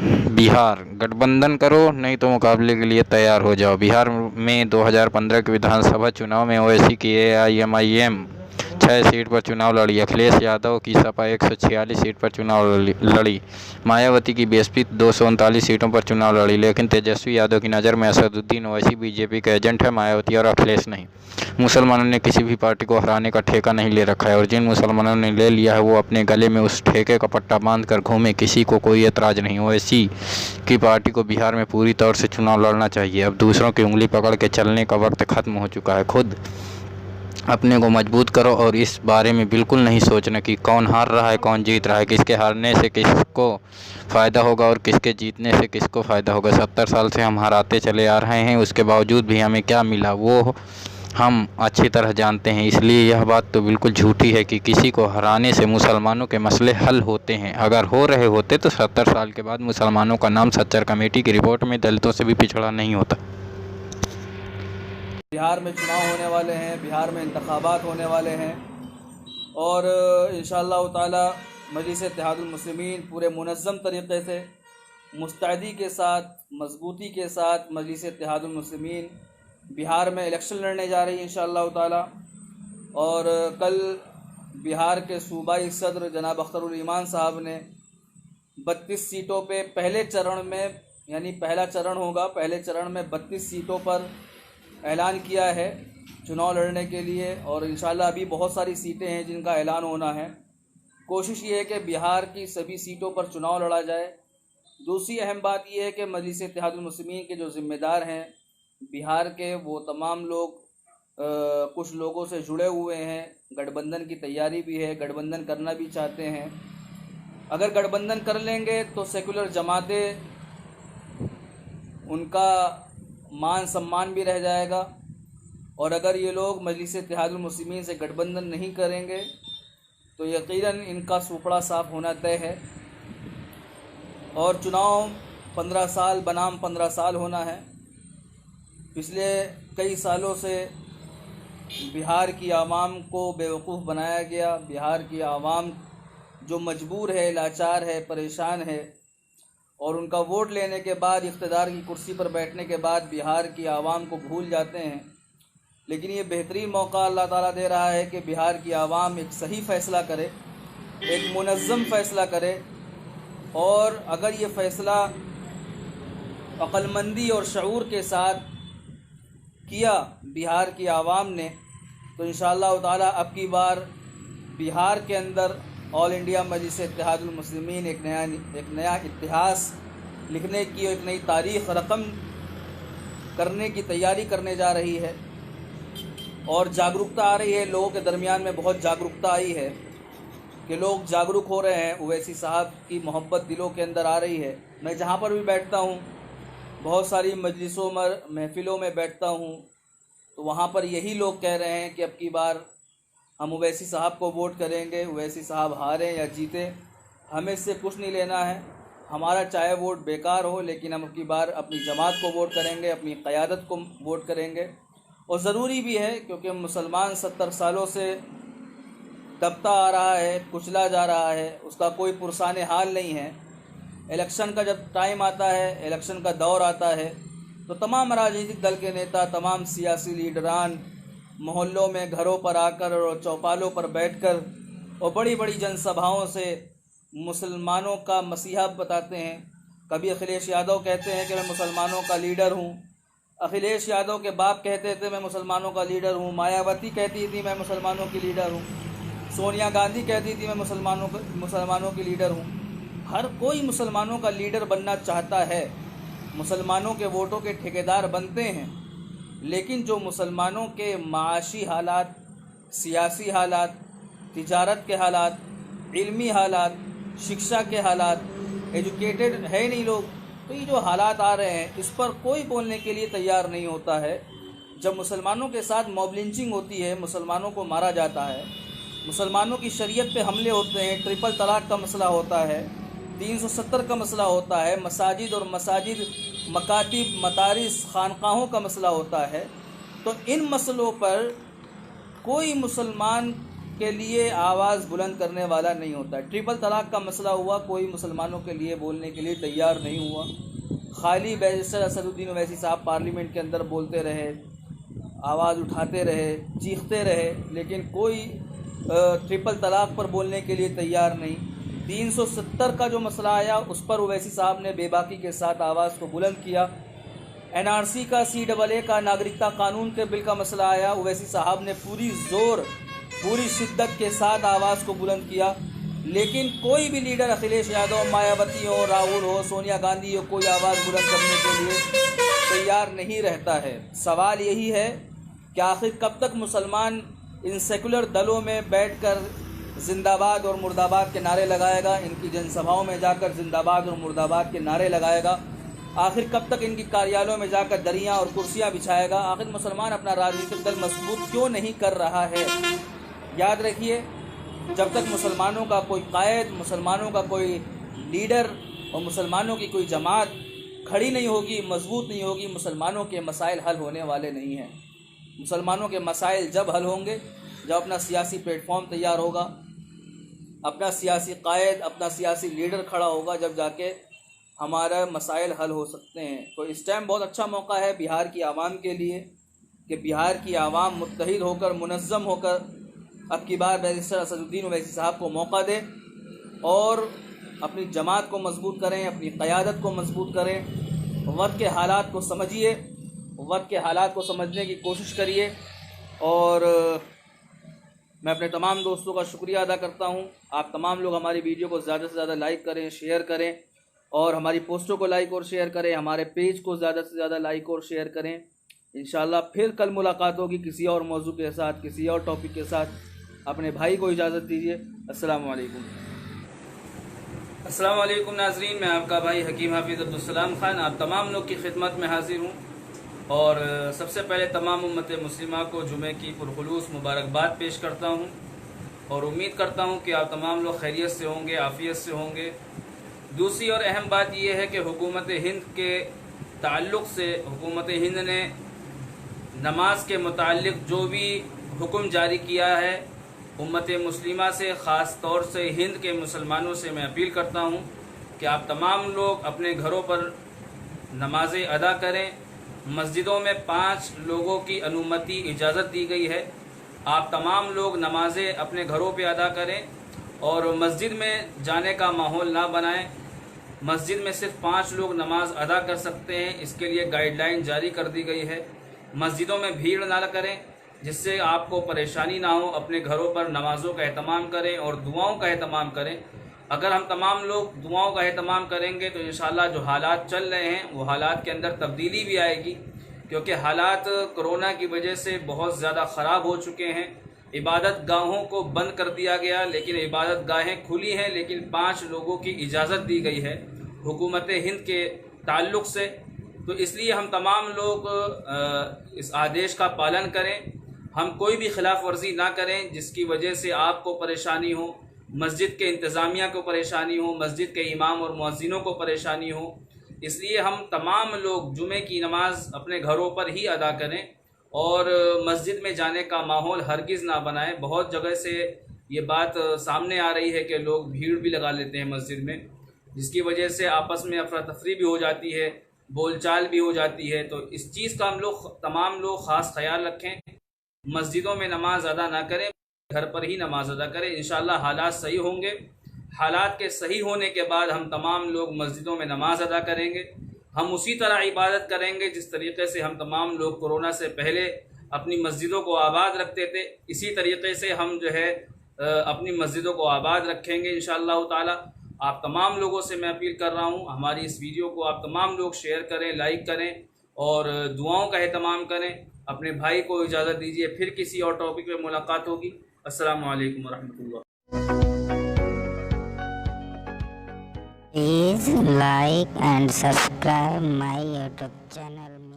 बिहार गठबंधन करो, नहीं तो मुकाबले के लिए तैयार हो जाओ। बिहार में 2015 के विधानसभा चुनाव में ओवैसी की एआईएमआईएम 6 सीट पर चुनाव लड़ी। अखिलेश यादव की सपा 146 सीट पर चुनाव लड़ी। मायावती की बीएसपी 239 सीटों पर चुनाव लड़ी। लेकिन तेजस्वी यादव की नज़र में असदुद्दीन ओवैसी बीजेपी का एजेंट है, मायावती और अखिलेश नहीं। मुसलमानों ने किसी भी पार्टी को हराने का ठेका नहीं ले रखा है, और जिन मुसलमानों ने ले लिया है वो अपने गले में उस ठेके का पट्टा बांध कर घूमे, किसी को कोई एतराज़ नहीं। ओवैसी की पार्टी को बिहार में पूरी तौर से चुनाव लड़ना चाहिए। अब दूसरों की उंगली पकड़ के चलने का वक्त खत्म हो चुका है। खुद अपने को मजबूत करो और इस बारे में बिल्कुल नहीं सोचना कि कौन हार रहा है कौन जीत रहा है, किसके हारने से किसको फ़ायदा होगा और किसके जीतने से किसको फ़ायदा होगा। 70 साल से हम हारते चले आ रहे हैं, उसके बावजूद भी हमें क्या मिला वो हम अच्छी तरह जानते हैं। इसलिए यह बात तो बिल्कुल झूठी है कि किसी को हराने से मुसलमानों के मसले हल होते हैं। अगर हो रहे होते तो 70 साल के बाद मुसलमानों का नाम सच्चर कमेटी की रिपोर्ट में दलितों से भी पिछड़ा नहीं होता। बिहार में चुनाव होने वाले हैं, बिहार में इंतखाबात होने वाले हैं, और इंशाअल्लाह ताला मजलिस इत्तेहादुल मुस्लिमीन पूरे मुनज़्ज़म तरीक़े से मुस्तैदी के साथ, मजबूती के साथ मजलिस इत्तेहादुल मुस्लिमीन बिहार में इलेक्शन लड़ने जा रही है इंशाअल्लाह ताला। और कल बिहार के सूबाई सदर जनाब अख्तरुल ईमान साहब ने 32 सीटों पे पहले चरण में, यानी पहला चरण होगा, पहले चरण में 32 सीटों पर ऐलान किया है चुनाव लड़ने के लिए। और इंशाल्लाह अभी बहुत सारी सीटें हैं जिनका ऐलान होना है। कोशिश ये है कि बिहार की सभी सीटों पर चुनाव लड़ा जाए। दूसरी अहम बात यह है कि मजलिस इत्तेहादुल मुस्लिमीन के जो ज़िम्मेदार हैं बिहार के, वो तमाम लोग कुछ लोगों से जुड़े हुए हैं, गठबंधन की तैयारी भी है, गठबंधन करना भी चाहते हैं। अगर गठबंधन कर लेंगे तो सेकुलर जमातें, उनका मान सम्मान भी रह जाएगा। और अगर ये लोग मजलिस इत्तेहादुल मुस्लिमीन से गठबंधन नहीं करेंगे तो यकीनन इनका सुपड़ा साफ होना तय है। और चुनाव 15 साल बनाम 15 साल होना है। पिछले कई सालों से बिहार की आवाम को बेवकूफ़ बनाया गया। बिहार की आवाम जो मजबूर है, लाचार है, परेशान है, और उनका वोट लेने के बाद, इक़्तिदार की कुर्सी पर बैठने के बाद बिहार की आवाम को भूल जाते हैं। लेकिन ये बेहतरीन मौका अल्लाह ताला दे रहा है कि बिहार की आवाम एक सही फ़ैसला करे, एक मुनज़्ज़म फ़ैसला करे। और अगर ये फ़ैसला अक़लमंदी और शऊर के साथ किया बिहार की आवाम ने, तो इंशाअल्लाह ताला अब की बार बिहार के अंदर ऑल इंडिया मजलिस इत्तेहादुल मुस्लिमीन एक नया इतिहास लिखने की, एक नई तारीख़ रकम करने की तैयारी करने जा रही है। और जागरूकता आ रही है, लोगों के दरमियान में बहुत जागरूकता आई है कि लोग जागरूक हो रहे हैं। ओवैसी साहब की मोहब्बत दिलों के अंदर आ रही है। मैं जहाँ पर भी बैठता हूँ, बहुत सारी मजलिसों में, महफ़िलों में बैठता हूँ, तो वहाँ पर यही लोग कह रहे हैं कि अब की बार हम ओवैसी साहब को वोट करेंगे। ओवैसी साहब हारें या जीतें, हमें इससे कुछ नहीं लेना है। हमारा चाहे वोट बेकार हो, लेकिन हम अब की बार अपनी जमात को वोट करेंगे, अपनी क़यादत को वोट करेंगे। और ज़रूरी भी है, क्योंकि मुसलमान 70 सालों से दबता आ रहा है, कुचला जा रहा है, उसका कोई पुरसाने हाल नहीं है। इलेक्शन का जब टाइम आता है, इलेक्शन का दौर आता है, तो तमाम राजनीतिक दल के नेता, तमाम सियासी लीडरान मोहल्लों में, घरों पर आकर और चौपालों पर बैठकर और बड़ी बड़ी जनसभाओं से मुसलमानों का मसीहा बताते हैं। कभी अखिलेश यादव कहते हैं कि मैं मुसलमानों का लीडर हूँ। अखिलेश यादव के बाप कहते थे मैं मुसलमानों का लीडर हूँ। मायावती कहती थी मैं मुसलमानों की लीडर हूँ। सोनिया गांधी कहती थी मैं मुसलमानों की लीडर हूँ। हर कोई मुसलमानों का लीडर बनना चाहता है, मुसलमानों के वोटों के ठेकेदार बनते हैं। लेकिन जो मुसलमानों के माशी हालात, सियासी हालात, तिजारत के हालात, इल्मी हालात, शिक्षा के हालात, एजुकेटेड है नहीं लोग, तो ये जो हालात आ रहे हैं इस पर कोई बोलने के लिए तैयार नहीं होता है। जब मुसलमानों के साथ मॉब लिंचिंग होती है, मुसलमानों को मारा जाता है, मुसलमानों की शरीयत पे हमले होते हैं, ट्रिपल तलाक का मसला होता है, 370 का मसला होता है, मसाजिद और मसाजिद, मकातिब, मदारिस, खानकाहों का मसला होता है, तो इन मसलों पर कोई मुसलमान के लिए आवाज़ बुलंद करने वाला नहीं होता। ट्रिपल तलाक का मसला हुआ, कोई मुसलमानों के लिए बोलने के लिए तैयार नहीं हुआ। खाली बैरिस्टर असदुद्दीन ओवैसी साहब पार्लियामेंट के अंदर बोलते रहे, आवाज़ उठाते रहे, चीखते रहे, लेकिन कोई ट्रिपल तलाक पर बोलने के लिए तैयार नहीं। 370 का जो मसला आया उस पर ओवैसी साहब ने बेबाकी के साथ आवाज़ को बुलंद किया। NRC का CAA का नागरिकता कानून के बिल का मसला आया, ओवैसी साहब ने पूरी शिद्दत के साथ आवाज़ को बुलंद किया। लेकिन कोई भी लीडर, अखिलेश यादव, मायावती हो, राहुल हो, सोनिया गांधी हो, कोई आवाज़ बुलंद करने के लिए तैयार नहीं रहता है। सवाल यही है कि आखिर कब तक मुसलमान इन सेकुलर दलों में बैठकर जिंदाबाद और मुर्दाबाद के नारे लगाएगा, इनकी जनसभाओं में जाकर जिंदाबाद और मुर्दाबाद के नारे लगाएगा, आखिर कब तक इनकी कार्यालयों में जाकर दरियां और कुर्सियां बिछाएगा। आखिर मुसलमान अपना राजनीतिक दल मजबूत क्यों नहीं कर रहा है। याद रखिए, जब तक मुसलमानों का कोई कायद, मुसलमानों का कोई लीडर और मुसलमानों की कोई जमात खड़ी नहीं होगी, मजबूत नहीं होगी, मुसलमानों के मसाइल हल होने वाले नहीं हैं। मुसलमानों के मसाइल जब हल होंगे, जब अपना सियासी प्लेटफॉर्म तैयार होगा, अपना सियासी कायद, अपना सियासी लीडर खड़ा होगा, जब जाके हमारा मसाइल हल हो सकते हैं। तो इस टाइम बहुत अच्छा मौका है बिहार की आवाम के लिए कि बिहार की आवाम मुत्तहिद होकर, मुनज़्ज़म होकर अब की बार बैरिस्टर असदुद्दीन ओवैसी साहब को मौका दे और अपनी जमात को मजबूत करें, अपनी क़यादत को मजबूत करें। वक्त के हालात को समझिए, वक्त के हालात को समझने की कोशिश करिए। और मैं अपने तमाम दोस्तों का शुक्रिया अदा करता हूं। आप तमाम लोग हमारी वीडियो को ज़्यादा से ज़्यादा लाइक करें, शेयर करें और हमारी पोस्टों को लाइक और शेयर करें, हमारे पेज को ज़्यादा से ज़्यादा लाइक और शेयर करें। इंशाअल्लाह फिर कल मुलाकात होगी किसी और मौजू के साथ, किसी और टॉपिक के साथ। अपने भाई को इजाज़त दीजिए। अस्सलाम वालेकुम। अस्सलाम वालेकुम नाज़रीन, मैं आपका भाई हकीम हाफिज़ अब्दुल सलाम ख़ान आप तमाम लोग की खिदमत में हाजिर हूँ। और सबसे पहले तमाम उम्मत मुस्लिमा को जुमे की पुरखुलूस मुबारकबाद पेश करता हूँ और उम्मीद करता हूँ कि आप तमाम लोग खैरियत से होंगे, आफ़ियत से होंगे। दूसरी और अहम बात यह है कि हुकूमत हिंद के ताल्लुक़ से हुकूमत हिंद ने नमाज के मुताल्लिक़ जो भी हुक्म जारी किया है, उम्मत मुस्लिमा से, ख़ास तौर से हिंद के मुसलमानों से मैं अपील करता हूँ कि आप तमाम लोग अपने घरों पर नमाज़ें अदा करें। मस्जिदों में 5 लोगों की अनुमति, इजाज़त दी गई है। आप तमाम लोग नमाज़ें अपने घरों पे अदा करें और मस्जिद में जाने का माहौल ना बनाएं। मस्जिद में सिर्फ 5 लोग नमाज अदा कर सकते हैं, इसके लिए गाइडलाइन जारी कर दी गई है। मस्जिदों में भीड़ ना करें जिससे आपको परेशानी ना हो। अपने घरों पर नमाज़ों का एहतमाम करें और दुआओं का एहतमाम करें। अगर हम तमाम लोग दुआओं का एहतमाम करेंगे तो इंशाअल्लाह जो हालात चल रहे हैं वो हालात के अंदर तब्दीली भी आएगी, क्योंकि हालात कोरोना की वजह से बहुत ज़्यादा ख़राब हो चुके हैं। इबादत गाहों को बंद कर दिया गया, लेकिन इबादत गाहें खुली हैं, लेकिन 5 लोगों की इजाज़त दी गई है हुकूमत हिंद के ताल्लुक़ से। तो इसलिए हम तमाम लोग इस आदेश का पालन करें, हम कोई भी खिलाफ वर्जी ना करें जिसकी वजह से आपको परेशानी हो, मस्जिद के इंतज़ामिया को परेशानी हो, मस्जिद के इमाम और मुअज्जिनों को परेशानी हो। इसलिए हम तमाम लोग जुमे की नमाज अपने घरों पर ही अदा करें और मस्जिद में जाने का माहौल हरगिज़ ना बनाएं। बहुत जगह से ये बात सामने आ रही है कि लोग भीड़ भी लगा लेते हैं मस्जिद में, जिसकी वजह से आपस में अफरा तफरी भी हो जाती है, बोलचाल भी हो जाती है। तो इस चीज़ का हम लोग तमाम लोग ख़ास ख्याल रखें, मस्जिदों में नमाज अदा ना करें, घर पर ही नमाज अदा करें। इंशाअल्लाह हालात सही होंगे। हालात के सही होने के बाद हम तमाम लोग मस्जिदों में नमाज अदा करेंगे। हम उसी तरह इबादत करेंगे जिस तरीके से हम तमाम लोग कोरोना से पहले अपनी मस्जिदों को आबाद रखते थे, इसी तरीके से हम जो है अपनी मस्जिदों को आबाद रखेंगे इंशाअल्लाह ताला। आप तमाम लोगों से मैं अपील कर रहा हूँ, हमारी इस वीडियो को आप तमाम लोग शेयर करें, लाइक करें और दुआओं का एहतमाम करें। अपने भाई को इजाज़त दीजिए, फिर किसी और टॉपिक पे मुलाकात होगी। अस्सलामु अलैकुम वरहमतुल्लाह। Please like and subscribe my YouTube channel.